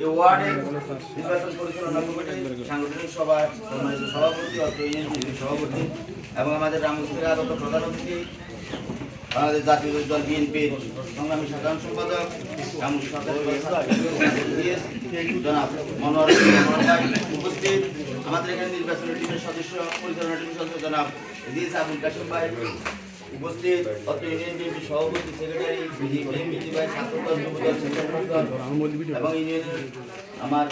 এই ওয়ার্ডে নির্বাচন পরিচালনা কমিটির সাংগঠনিক সভা সম্মানিত সভাপতি অর্থ ইউনিয়ন সভাপতি এবং আমাদের রামগঞ্জের আগত প্রধান অতিথি আমাদের জাতীয় দল বিএনপির সংগ্রামী সাধারণ সম্পাদক জনাব মনোহর উপস্থিত আমাদের এখানে নির্বাচনী টিমের সদস্য পরিচালনা টিমের সদস্য জনাব আবুল কাশেম ভাই উপস্থিত অত ইউনিয়ন বিএনপি সভাপতি সেক্রেটারি বিজি ভাই ছাত্র দল যুব দল স্বেচ্ছাসেবক দল এবং ইউনিয়নের আমার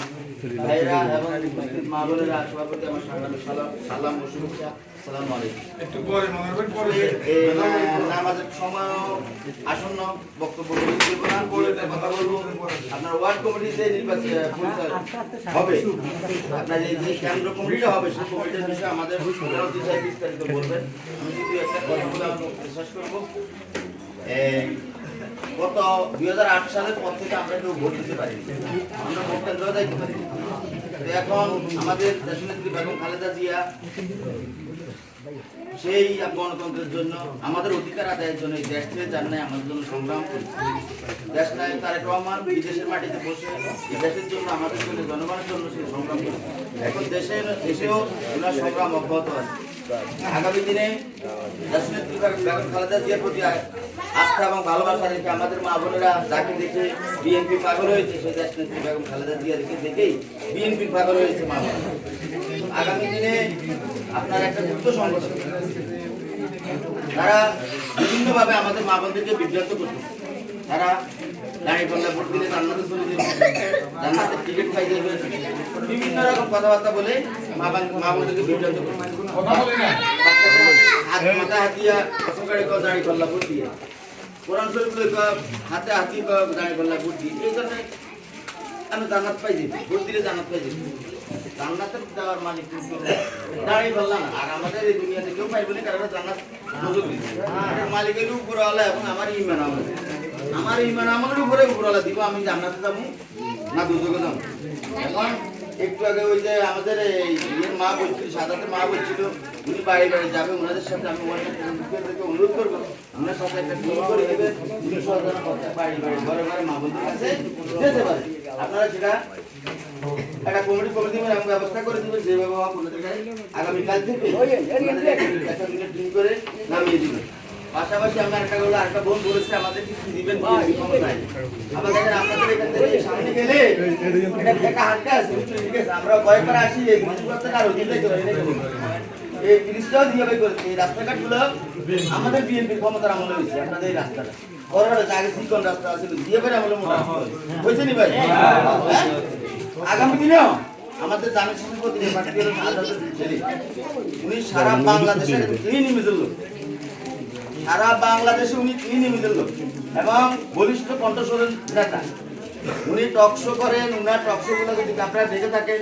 ভাইরা এবং উপস্থিত মা বোনেরা সভাপতি আমার সালাম ও শুভেচ্ছা। আসসালামু আলাইকুম। একটু পরে আমাদের সময় আসন্ন বক্তব্য কথা বলবো। আপনার ওয়ার্ড কমিটি যে নির্বাচন হবে, আপনার যে কেন্দ্র কমিটিটা হবে সেই কমিটির বিষয়ে আমাদের বিস্তারিত বলবেন। আমি যদি একটা কথা বলে বিশ্বাস করবো, গত 2008 সালের পর থেকে আমরা কেউ ভোট দিতে পারি, আমরা ভোট কেন্দ্র যাইতে পারি। এখন আমাদের দেশনেত্রী বেগম খালেদা জিয়া সেই গণতন্ত্রের জন্য আমাদের অধিকার আদায়ের জন্য এই দেশ ছেড়ে যান নাই, আমাদের জন্য সংগ্রাম করছে। দেশ নাই তারেক রহমান বিদেশের মাটিতে বসে এই দেশের জন্য আমাদের জন্য জনগণের জন্য সেই সংগ্রাম করছে। এখন দেশেও ওনার সংগ্রাম অব্যাহত আছে। আগামী দিনে দেশনেত্রী বেগম খালেদা জিয়ার প্রতি আস্থা এবং ভালোবাসা রেখে আমাদের মা বোনেরা যাকে দেখে বিএনপি পাগল হয়েছে, সেই দেশনেত্রী বেগম খালেদা জিয়াকে দেখেই বিএনপি পাগল হয়েছে মা বোনেরা। আগামী দিনে আপনার একটা যুক্ত সংগঠন, তারা বিভিন্নভাবে আমাদের মা বোনদেরকে বিভ্রান্ত করছে। তারা দাঁড়িয়ে পাল্লা ভোট দিলে জান্নাতে চলে যাবে, জান্নাতের টিকিট পাই যাবে, বিভিন্ন রকম কথাবার্তা বলে মা বোনদেরকে বিভ্রান্ত করছে। হাত মাথা হাতিয়া সরকারি দাঁড়িয়ে পাল্লা ভোট দিয়ে, কোরআন শরীফ হাতে হাতি দাঁড়িয়ে পাল্লা ভোট দিয়ে, এই জন্য আমি জান্নাত পাই যাবি, ভোট দিলে জান্নাত পাই যাবি। জান্নাতের দেওয়ার মালিক দাঁড়িয়ে পারলাম না। আর আমাদের এই দুনিয়াতে কেউ পাইবে না, কারণ জান্নাত মালিকের উপরওয়ালা এবং আমার ইমান আমল, আমার ইমান আমলের উপরে উপরওয়ালা দিব। আমি জান্নাতে যাবো না দুজকে যাবো। এখন একটু আগে ওই যে আমাদের ইয়ের মা বলছিল, সাদাতে মা বলছিল উনি বাড়ি বাড়ি যাবে, ওনাদের সাথে আমি অনুরোধ করবো ওনার সাথে একটা টিম করে দেবে, বাড়ি বাড়ি ঘরে ঘরে মা বন্ধুর কাছে যেতে পারে। আপনারা সেটা একটা কমিটি এবং ব্যবস্থা করে দিবেন, যেভাবে আগামীকাল থেকে একটা টিম করে নামিয়ে দিবেন। পাশাপাশি আমরা একটা বোন বলেছে আমাদের কি দিবেন, আমাদের আপনাদের এখান থেকে সামনে গেলে একটা হাটকা আছে, ঠিক আছে, আমরা ভয় করে আসি এই ব্রিজটাও দিয়ে করেছি। এই রাস্তাঘাটগুলো আমাদের বিএনপির ক্ষমতার আমলে হয়েছে। আপনাদের এই রাস্তাটা বড় আগে চিকন রাস্তা আছে, দিয়ে বেড়ে আমলে মোটা হয়েছে নি ভাই। আগামী দিনেও আমাদের জানের সভাপতি উনি সারা বাংলাদেশের নির্মিজের লোক, সারা বাংলাদেশে উনি নির্মিজের লোক এবং বলিষ্ঠ কণ্ঠস্বরের নেতা। উনি টকশো করেন, উনার টকশো গুলো যদি আপনারা দেখে থাকেন,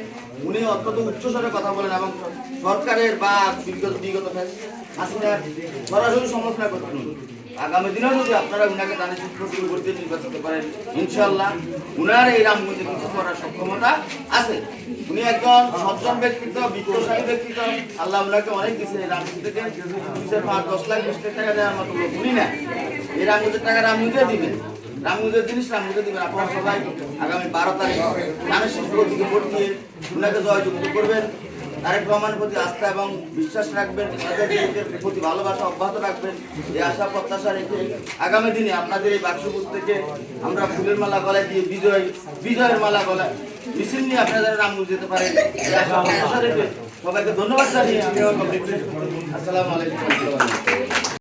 উনি অত্যন্ত উচ্চস্বরে কথা বলেন এবং সরকারের বা বিগত হাসিনার সরাসরি সমালোচনা করতেন। আগামী দিনেও যদি আপনারা উনাকে দানের পরিবর্তে নির্বাচিত করেন, ইনশাল্লাহ উনার এই রামগঞ্জে কিছু করার সক্ষমতা আছে। উনি একজন সজ্জন ব্যক্তিত্ব, বিত্তশালী ব্যক্তিত্ব। আল্লাহ উনাকে অনেক দিচ্ছে। এই রামগঞ্জ থেকে 5-10 লাখ 20 লাখ টাকা দেওয়ার মতো লোক উনি না। এই রামগঞ্জের টাকা রামগঞ্জে দিবেন, রামগঞ্জের জিনিস রামগঞ্জে দিবেন। আপনারা সবাই আগামী 12 তারিখ ধানের শীর্ষকে ভোট দিয়ে উনাকে জয়যুক্ত করবেন। তারেক রহমানের প্রতি আস্থা এবং বিশ্বাস রাখবেন, তাদের প্রতি ভালোবাসা অব্যাহত রাখবেন। এই আশা প্রত্যাশা রেখে আগামী দিনে আপনাদের এই বাক্সবুথ থেকে আমরা ফুলের মালা গলায় দিয়ে বিজয়ের মালা গলায় মিছিল নিয়ে আপনারা রামগঞ্জ যেতে পারেন, এই আশা প্রত্যাশা রেখে সবাইকে ধন্যবাদ জানিয়ে আসসালামু আলাইকুম।